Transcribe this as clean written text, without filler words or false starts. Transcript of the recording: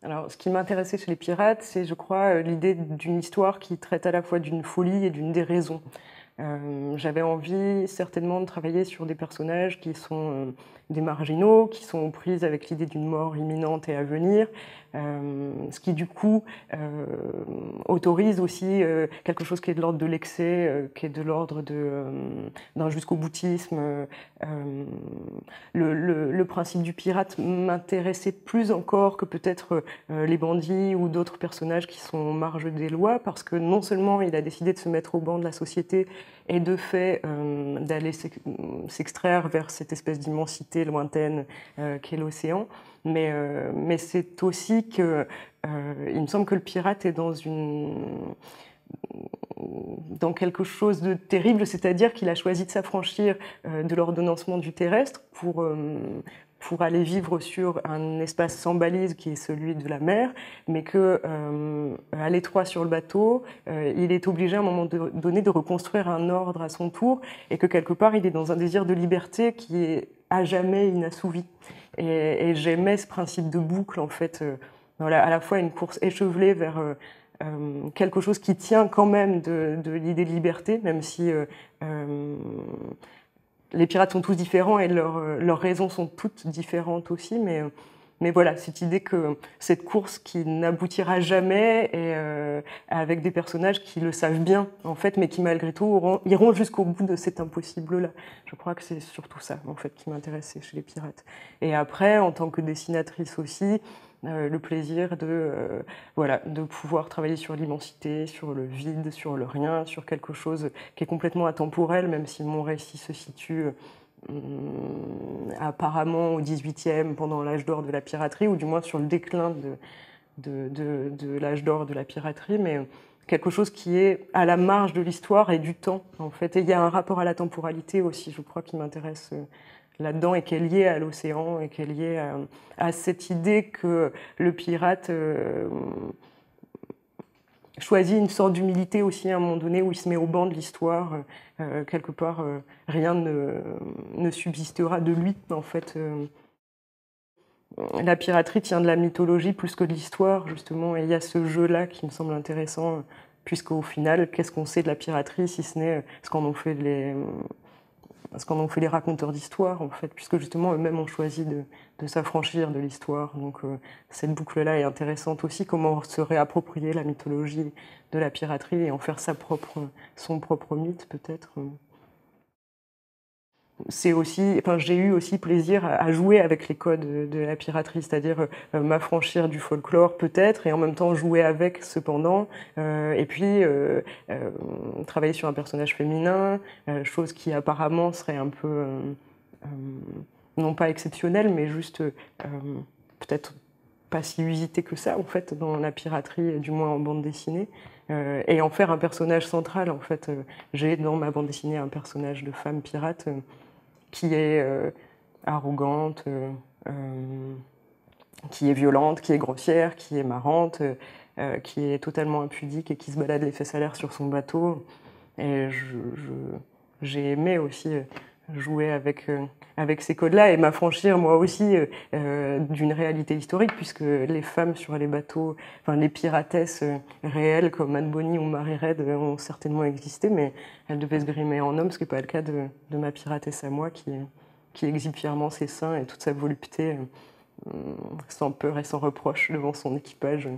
Alors, ce qui m'intéressait chez les pirates, c'est, je crois, l'idée d'une histoire qui traite à la fois d'une folie et d'une déraison. J'avais envie certainement de travailler sur des personnages qui sont des marginaux, qui sont aux prises avec l'idée d'une mort imminente et à venir, ce qui du coup autorise aussi quelque chose qui est de l'ordre de l'excès, qui est de l'ordre d'un jusqu'au boutisme. Le principe du pirate m'intéressait plus encore que peut-être les bandits ou d'autres personnages qui sont en marge des lois, parce que non seulement il a décidé de se mettre au banc de la société et de fait d'aller s'extraire vers cette espèce d'immensité lointaine qu'est l'océan, mais c'est aussi que il me semble que le pirate est dans quelque chose de terrible, c'est-à-dire qu'il a choisi de s'affranchir de l'ordonnancement du terrestre pour aller vivre sur un espace sans balise qui est celui de la mer, mais que à l'étroit sur le bateau, il est obligé à un moment donné de reconstruire un ordre à son tour, et que quelque part il est dans un désir de liberté qui est à jamais inassouvi. Et j'aimais ce principe de boucle, en fait, voilà, à la fois une course échevelée vers quelque chose qui tient quand même de l'idée de liberté, même si les pirates sont tous différents et leurs raisons sont toutes différentes aussi, mais voilà, cette idée que cette course qui n'aboutira jamais et avec des personnages qui le savent bien, en fait, mais qui malgré tout iront jusqu'au bout de cet impossible-là. Je crois que c'est surtout ça, en fait, qui m'intéressait chez les pirates. Et après, en tant que dessinatrice aussi, le plaisir voilà, de pouvoir travailler sur l'immensité, sur le vide, sur le rien, sur quelque chose qui est complètement intemporel, même si mon récit se situe apparemment au XVIIIe, pendant l'âge d'or de la piraterie, ou du moins sur le déclin de l'âge d'or de la piraterie, mais quelque chose qui est à la marge de l'histoire et du temps, en fait. Et il y a un rapport à la temporalité aussi, je crois, qui m'intéresse là-dedans, et qui est lié à l'océan, et qui est lié à cette idée que le pirate choisit une sorte d'humilité aussi à un moment donné, où il se met au banc de l'histoire. Quelque part, rien ne subsistera de lui, en fait. La piraterie tient de la mythologie plus que de l'histoire, justement, et il y a ce jeu-là qui me semble intéressant, puisqu'au final, qu'est-ce qu'on sait de la piraterie, si ce n'est ce qu'en ont fait les raconteurs d'histoire, en fait, puisque justement eux-mêmes ont choisi de s'affranchir de l'histoire. Donc cette boucle-là est intéressante aussi, comment se réapproprier la mythologie de la piraterie et en faire son propre mythe, peut-être. C'est aussi, enfin, j'ai eu aussi plaisir à jouer avec les codes de la piraterie, c'est-à-dire m'affranchir du folklore peut-être, et en même temps jouer avec cependant, et puis travailler sur un personnage féminin, chose qui apparemment serait un peu, non pas exceptionnelle, mais juste peut-être pas si usité que ça, en fait, dans la piraterie, du moins en bande dessinée, et en faire un personnage central, en fait. J'ai dans ma bande dessinée un personnage de femme pirate qui est arrogante, qui est violente, qui est grossière, qui est marrante, qui est totalement impudique et qui se balade les fesses à l'air sur son bateau. Et j'ai aimé aussi jouer avec ces codes-là et m'affranchir moi aussi d'une réalité historique, puisque les femmes sur les bateaux, enfin les piratesses réelles comme Anne Bonny ou Marie Read ont certainement existé, mais elles devaient se grimer en homme, ce qui n'est pas le cas de ma piratesse à moi qui exhibe fièrement ses seins et toute sa volupté sans peur et sans reproche devant son équipage.